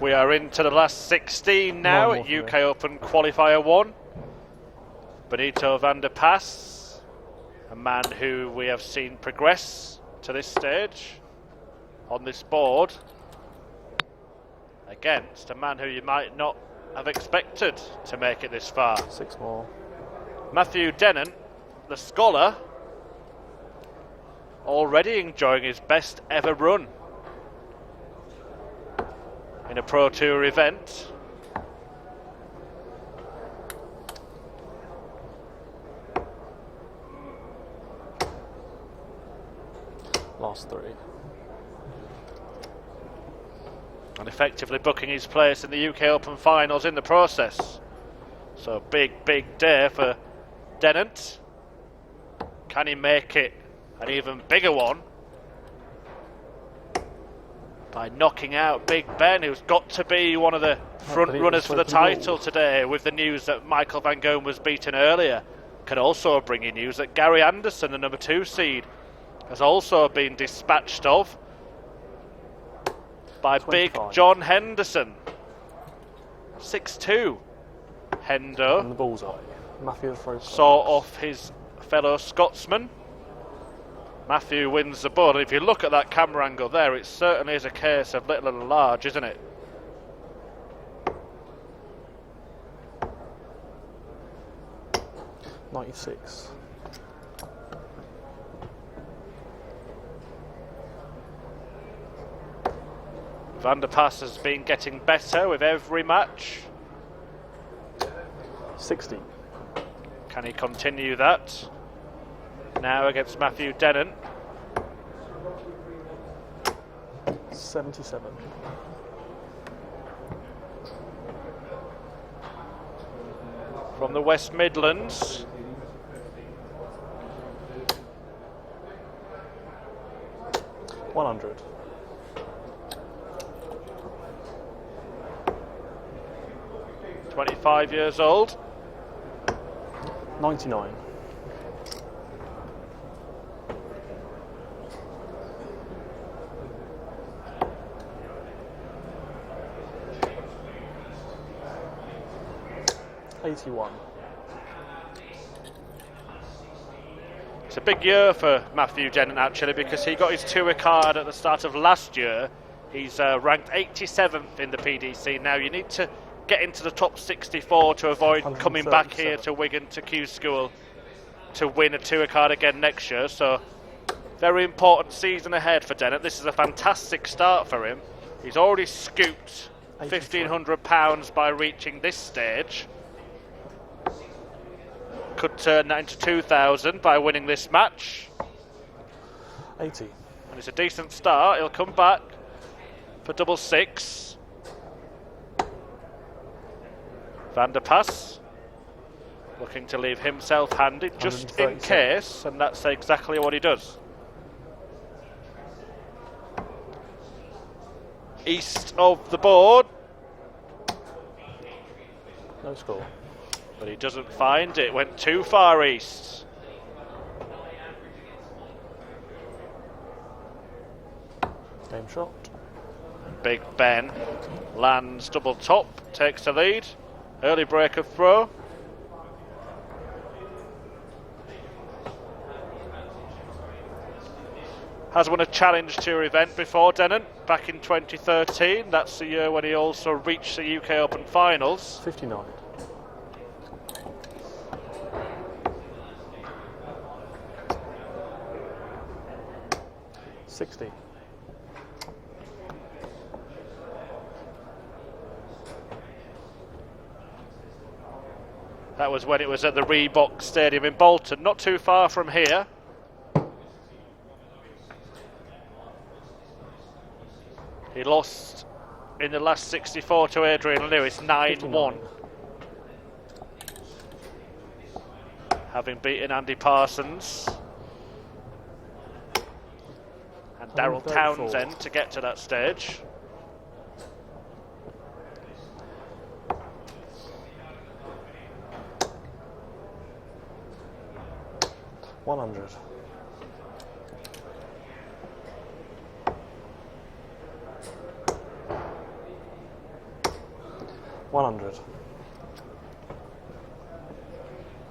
We are into the last 16 now at UK Open Qualifier 1. Benito van der Pas, a man who we have seen progress to this stage on this board, against a man who you might not have expected to make it this far. 6 more. Matthew Dennant, the scholar, already enjoying his best ever run in a Pro Tour event. Last 3. And effectively booking his place in the UK Open Finals in the process. So big day for Dennant. Can he make it an even bigger one by knocking out Big Ben, who's got to be one of the front runners for the title today, with the news that Michael van Gerwen was beaten earlier? Can also bring you news that Gary Anderson, the number 2 seed, has also been dispatched of by 25. Big John Henderson. 6-2. Hendo and the bullseye. Matthew saw off his fellow Scotsman. Matthew wins the board, and if you look at that camera angle there, it certainly is a case of little and large, isn't it? $96. Van der Pas has been getting better with every match. 60. Can he continue that? Now against Matthew Dennant. 77. From the West Midlands. $100. 25 years old. 99. $81. It's a big year for Matthew Dennant actually, because he got his tour card at the start of last year. He's ranked 87th in the PDC. Now you need to get into the top 64 to avoid coming back here to Wigan to Q School to win a tour card again next year. So very important season ahead for Dennant. This is a fantastic start for him. He's already scooped £1,500 by reaching this stage. Could turn that into 2,000 by winning this match. 80. And it's a decent start. He'll come back for double 6. Van der Pas looking to leave himself handed just in case, and that's exactly what he does. East of the board. No score. But he doesn't find it. Went too far east. Game shot. Big Ben lands double top, takes the lead. Early break of throw. Has won a Challenge Tour event before, Dennant, back in 2013. That's the year when he also reached the UK Open Finals. 59. $60. That was when it was at the Reebok Stadium in Bolton, not too far from here. He lost in the last 64 to Adrian Lewis, 9-1. Having beaten Andy Parsons and Daryl Townsend to get to that stage. $100. 100.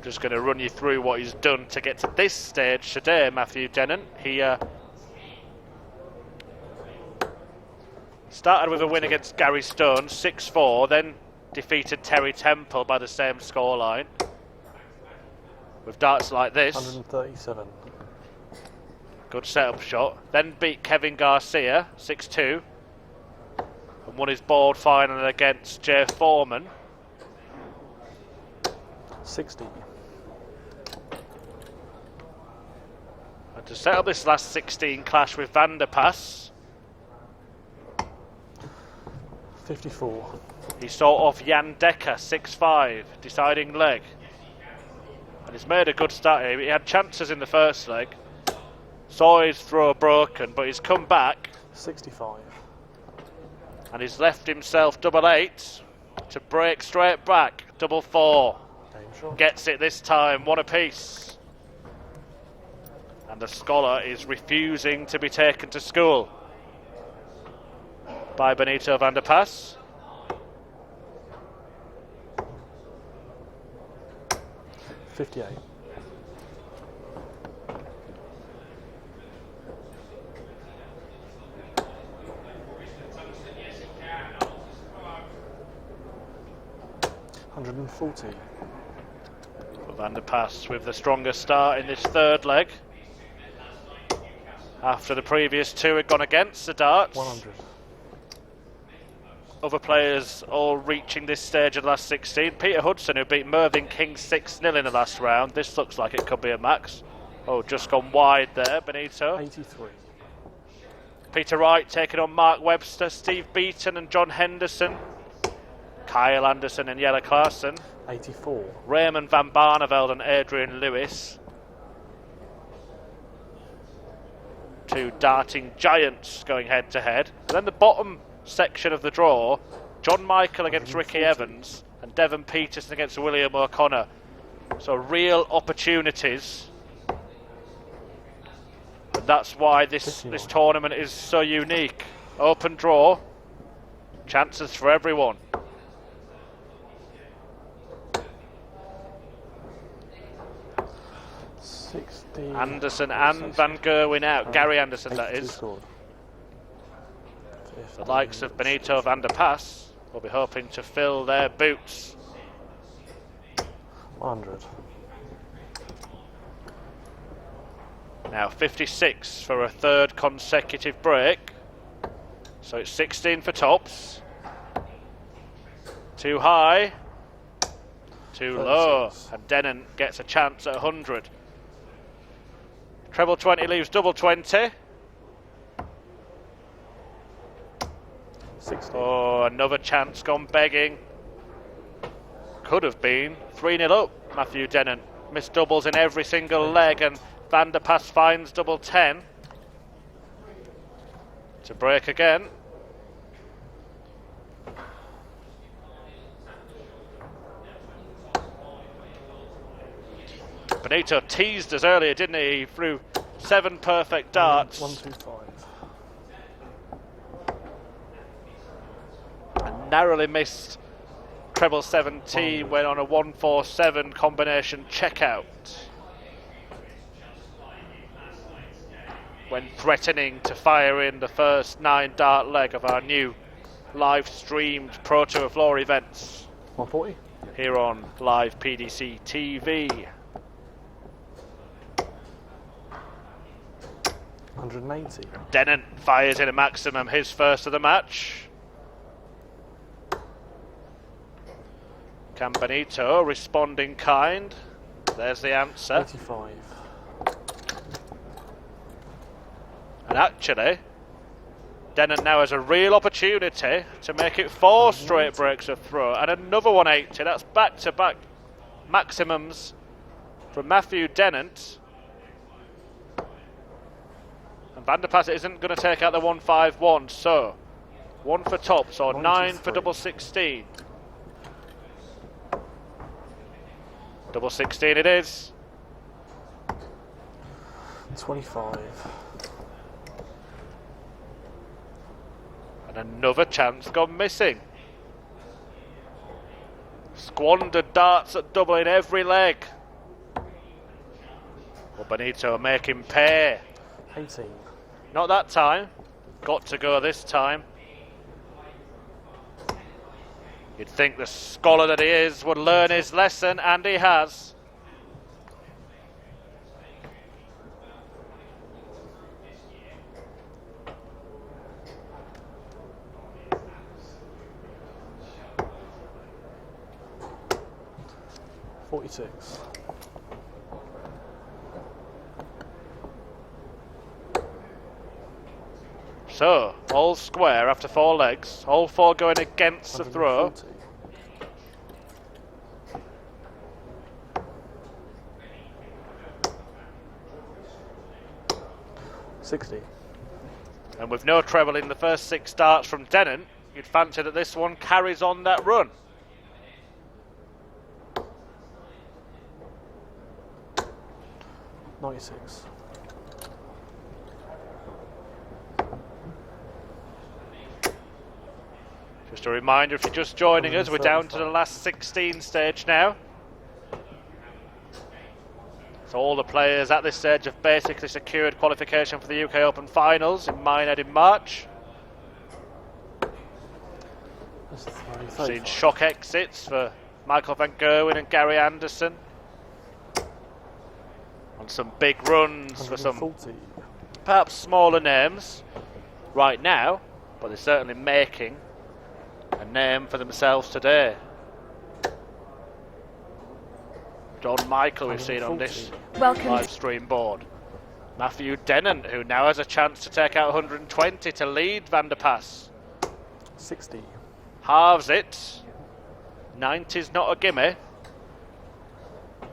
Just going to run you through what he's done to get to this stage today, Matthew Dennant. He started with a win against Gary Stone, 6-4, then defeated Terry Temple by the same scoreline. With darts like this. 137. Good setup shot. Then beat Kevin Garcia, 6-2. And won his board final against Jay Foreman. 60. And to set up this last 16 clash with Van der Pas, 54. he saw off Jan Dekker, 6-5, deciding leg. And he's made a good start here. He had chances in the first leg. Saw his throw broken, but he's come back. 65. And he's left himself double 8 to break straight back. Double 4. Game shot. Gets it this time, one apiece. And the scholar is refusing to be taken to school by Benito van der Pas. $58. $140. Van der Pas with the strongest start in this third leg. After the previous two had gone against the darts. 100. Other players all reaching this stage of the last 16. Peter Hudson, who beat Mervyn King 6-0 in the last round. This looks like it could be a max. Oh, just gone wide there, Benito. 83. Peter Wright taking on Mark Webster, Steve Beaton and John Henderson. Kyle Anderson and Jelle Klaassen. 84. Raymond van Barneveld and Adrian Lewis. Two darting giants going head to head. And then the bottom section of the draw, John Michael against Ricky Evans and Devon Peterson against William O'Connor. So real opportunities. And that's why this tournament is so unique. Open draw, chances for everyone. Anderson and Van Gerwen out. Gary Anderson, that is. The likes of Benito van der Pas will be hoping to fill their boots. 100. Now 56 for a third consecutive break. So it's 16 for tops. Too high. Too 36. low. And Dennant gets a chance at 100. Treble 20 leaves double 20. 60. Oh, another chance gone begging. Could have been 3-0 up, Matthew Dennant. Missed doubles in every single leg, and Van der Pas finds double 10. To break again. Benito teased us earlier, didn't he? He threw 7 perfect darts. 125. And narrowly missed treble 17 when on a 147 combination checkout. When threatening to fire in the first 9 dart leg of our new live streamed Pro Tour floor events. 140. Here on live PDC TV. 180. Dennant fires in a maximum, his first of the match. Can Benito respond in kind? There's the answer. 85. And actually, Dennant now has a real opportunity to make it 4 straight breaks of throw and another 180. That's back-to-back maximums from Matthew Dennant. And Van der Pas isn't going to take out the 151, so 1 for tops or 9 for double 16. Double 16 it is. 25. And another chance gone missing. squandered darts at double in every leg. Well, Benito make him pay. 18. Not that time. Got to go this time. You'd think the scholar that he is would learn his lesson, and he has. $46. So, all square after 4 legs, all 4 going against the throw. 140. $60. And with no treble in the first 6 darts from Dennant, you'd fancy that this one carries on that run. $96. Just a reminder, if you're just joining us, we're down to the last 16 stage now. So all the players at this stage have basically secured qualification for the UK Open Finals in Minehead in March. Seen shock exits for Michael van Gerwen and Gary Anderson. On some big runs for some perhaps smaller names right now, but they're certainly making a name for themselves today. John Michael we've seen on this live stream board. Matthew Dennant, who now has a chance to take out 120 to lead Van der Pas. 60. Halves it. 90's not a gimme.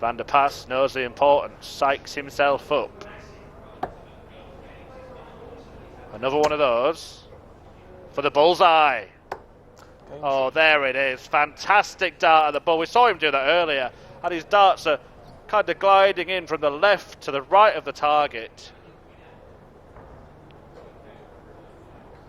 Van der Pas knows the importance, psychs himself up. Another one of those for the bullseye. Oh, there it is. Fantastic dart at the bull. We saw him do that earlier, and his darts are kind of gliding in from the left to the right of the target.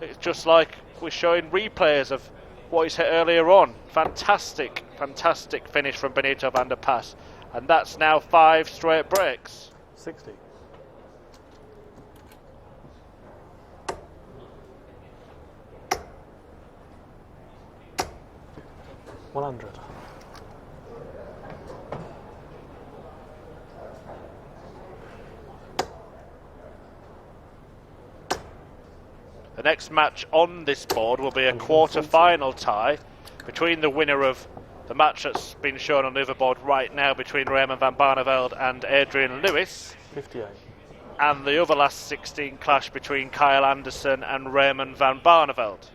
It's just like we're showing replays of what he's hit earlier on. Fantastic, fantastic finish from Benito van der Pas. And that's now 5 straight breaks. 60. $100. The next match on this board will be a quarter-final tie between the winner of the match that's been shown on the other board right now between Raymond van Barneveld and Adrian Lewis. 58. And the other last 16 clash between Kyle Anderson and Raymond van Barneveld.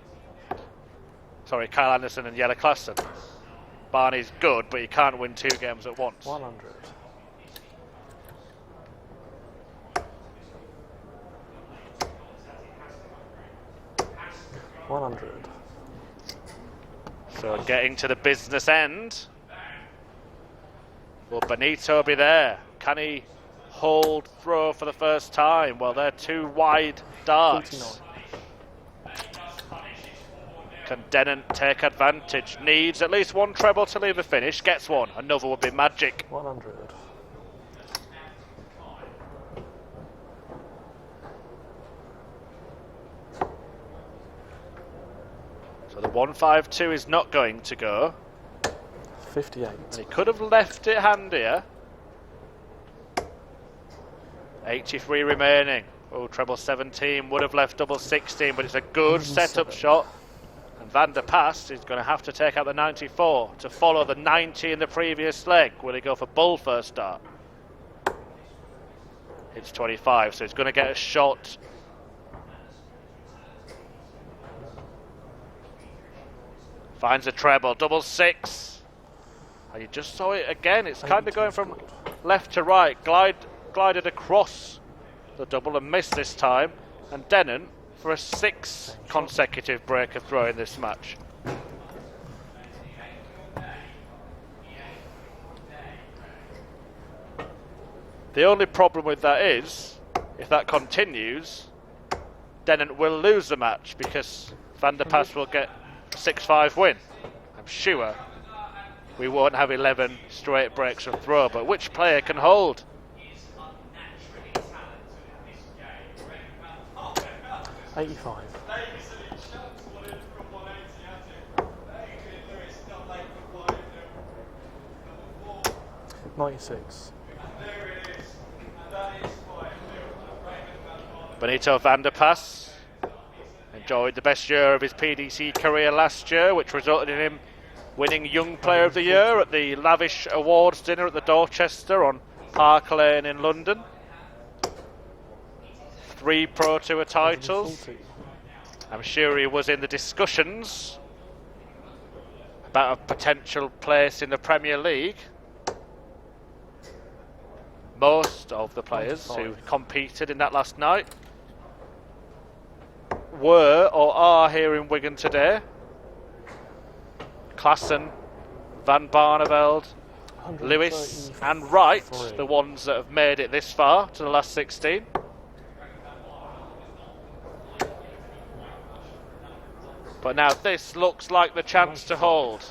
Sorry, Kyle Anderson and Jelle Klassen. Barney's good, but he can't win 2 games at once. 100. $100. So getting to the business end. Will Benito be there? Can he hold throw for the first time? Well, they're 2 wide darts. 49. Can Dennant take advantage? Needs at least 1 treble to leave a finish. Gets 1. Another would be magic. 100. So the 152 is not going to go. 58. And he could have left it handier. 83 remaining. Oh, treble 17 would have left double 16, but it's a good setup shot. And Van der Pas is going to have to take out the 94 to follow the 90 in the previous leg. Will he go for bull first start? It's 25, so he's going to get a shot. Finds a treble, double 6. And you just saw it again. It's kind of going from left to right. Glided across the double and missed this time. And Dennant for a 6th consecutive break of throw in this match. The only problem with that is, if that continues, Dennant will lose the match because Van der Pas will get a 6-5 win. I'm sure we won't have 11 straight breaks from throw, but which player can hold? $85. 96. Benito van der Pas enjoyed the best year of his PDC career last year, which resulted in him winning Young Player of the Year at the lavish awards dinner at the Dorchester on Park Lane in London. 3 Pro Tour titles. 140. I'm sure he was in the discussions about a potential place in the Premier League. Most of the players 95. who competed in that last night were or are here in Wigan today. Klassen, Van Barneveld, Lewis and Wright, the ones that have made it this far to the last 16. But now this looks like the chance to hold.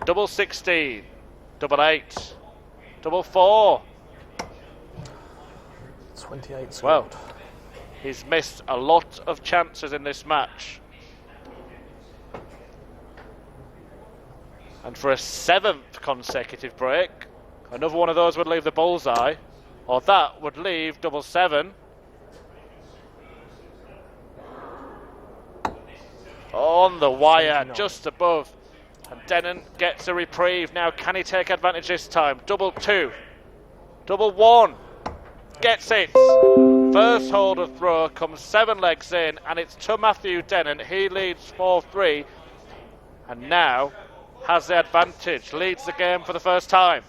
Double 16, double 8, double 4. 28 scored. Well, he's missed a lot of chances in this match. And for a 7th consecutive break, another one of those would leave the bullseye, or that would leave double 7. On the wire, 79. just above. And Dennant gets a reprieve. Now, can he take advantage this time? Double 2. Double 1. Gets it. First hold of throw comes 7 legs in, and it's to Matthew Dennant. He leads 4-3, and now has the advantage. Leads the game for the first time.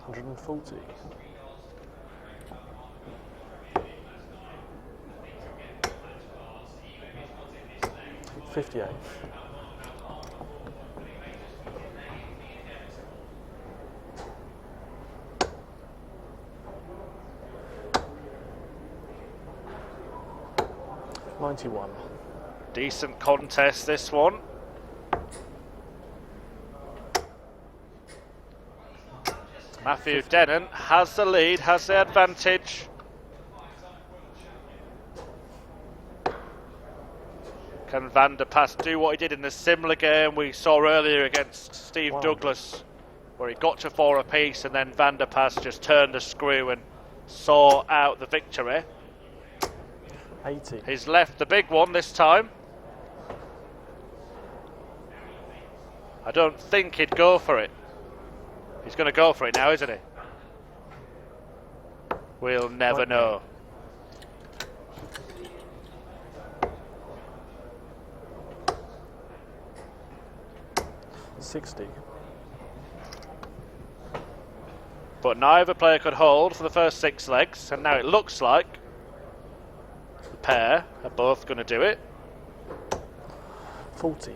140. $58. $91. Decent contest, this one. Matthew Dennant has the lead, has the advantage. Can Van der Pas do what he did in the similar game we saw earlier against Steve Douglas, where he got to 4 apiece and then Van der Pas just turned the screw and saw out the victory? 80. He's left the big one this time. I don't think he'd go for it. He's going to go for it now, isn't he? We'll never know. $60. But neither player could hold for the first 6 legs, and now it looks like the pair are both going to do it. 40.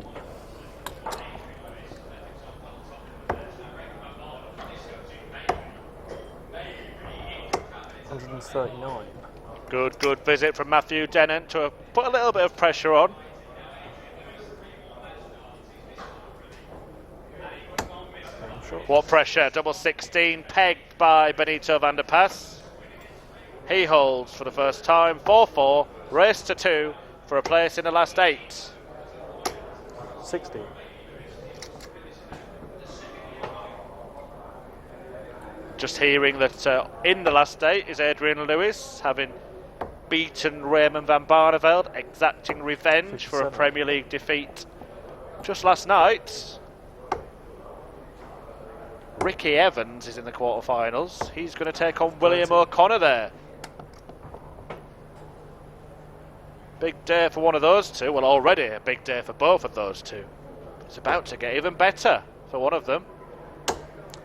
$139. Good visit from Matthew Dennant to put a little bit of pressure on. What pressure? Double 16 pegged by Benito van der Pas. He holds for the first time. 4-4. Race to 2 for a place in the last 8. 60. Just hearing that in the last 8 is Adrian Lewis, having beaten Raymond van Barneveld, exacting revenge 57. for a Premier League defeat just last night. Ricky Evans is in the quarterfinals. He's going to take on William O'Connor there. Big day for one of those two. Well, already a big day for both of those two. It's about to get even better for one of them.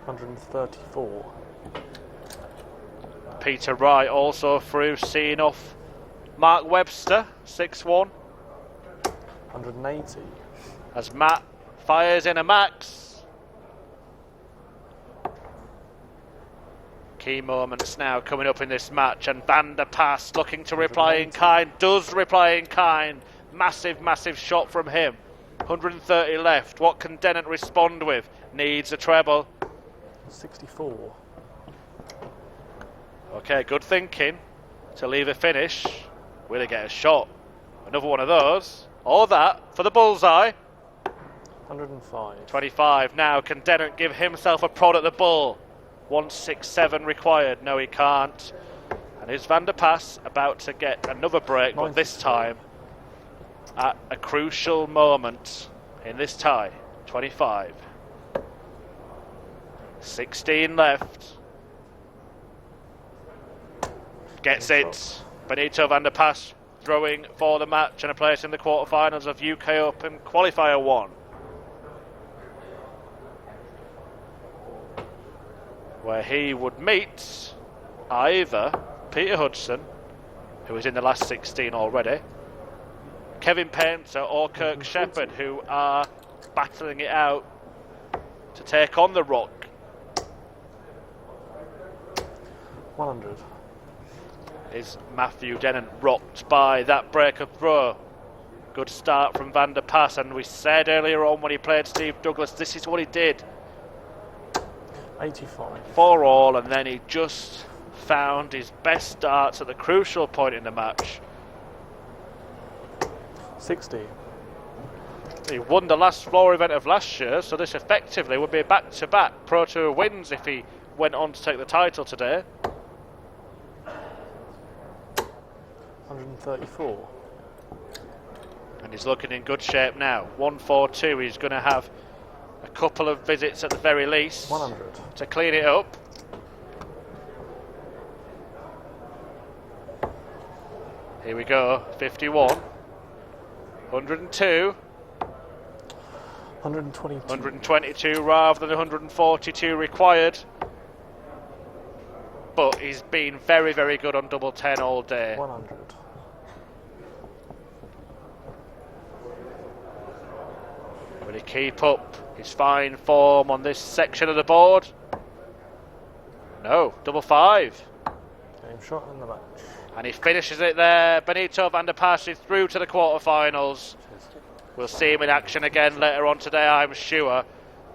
134. Peter Wright also through, seeing off Mark Webster, 6-1. 180. As Matt fires in a max. Key moments now coming up in this match, and Van der Pas looking to reply in kind, does reply in kind. Massive, massive shot from him. 130 left. What can Dennant respond with? Needs a treble. 64. Okay, good thinking to leave a finish. Will he get a shot? Another one of those. Or that for the bullseye. 105. 25. Now, can Dennant give himself a prod at the bull? 167 required. No, he can't. And is Van der Paas about to get another break, but this time at a crucial moment in this tie. 25. 16 left. Gets it. Benito Van der Paas throwing for the match and a place in the quarterfinals of UK Open Qualifier 1. Where he would meet either Peter Hudson, who is in the last 16 already, Kevin Painter or Kirk Shepherd, who are battling it out to take on the Rock. 100. Is Matthew Dennant rocked by that break of throw? Good start from Van der Paas, and we said earlier on when he played Steve Douglas, this is what he did. 85. 4 all, and then he just found his best starts at the crucial point in the match. 60. He won the last floor event of last year, so this effectively would be back-to-back Pro Tour wins if he went on to take the title today. 134. And he's looking in good shape now. 142, he's going to have a couple of visits at the very least 100. to clean it up. Here we go, 51. 102. 122. 122 rather than 142 required. But he's been very, very good on double 10 all day. 100. Will he keep up his fine form on this section of the board? No, double 5. Game shot in the match. And he finishes it there. Benito Van der Paas is through to the quarterfinals. We'll see him in action again later on today, I'm sure.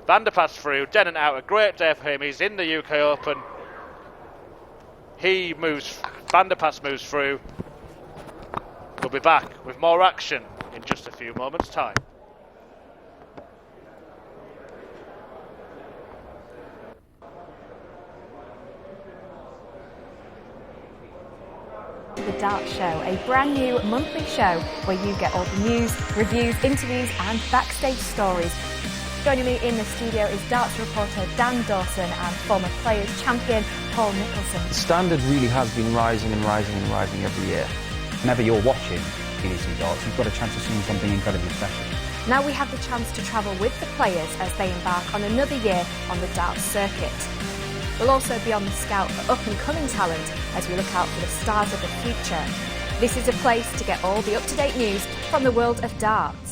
Van der Paas through, Dennant out, a great day for him. He's in the UK Open. Van der Paas moves through. We'll be back with more action in just a few moments' time. The Dart Show, a brand new monthly show where you get all the news, reviews, interviews and backstage stories. Joining me in the studio is darts reporter Dan Dawson and former Players champion Paul Nicholson. The standard really has been rising and rising and rising every year. Whenever you're watching PDC darts, you've got a chance of seeing something incredibly special. Now we have the chance to travel with the players as they embark on another year on the darts circuit. We'll also be on the scout for up-and-coming talent as we look out for the stars of the future. This is a place to get all the up-to-date news from the world of darts.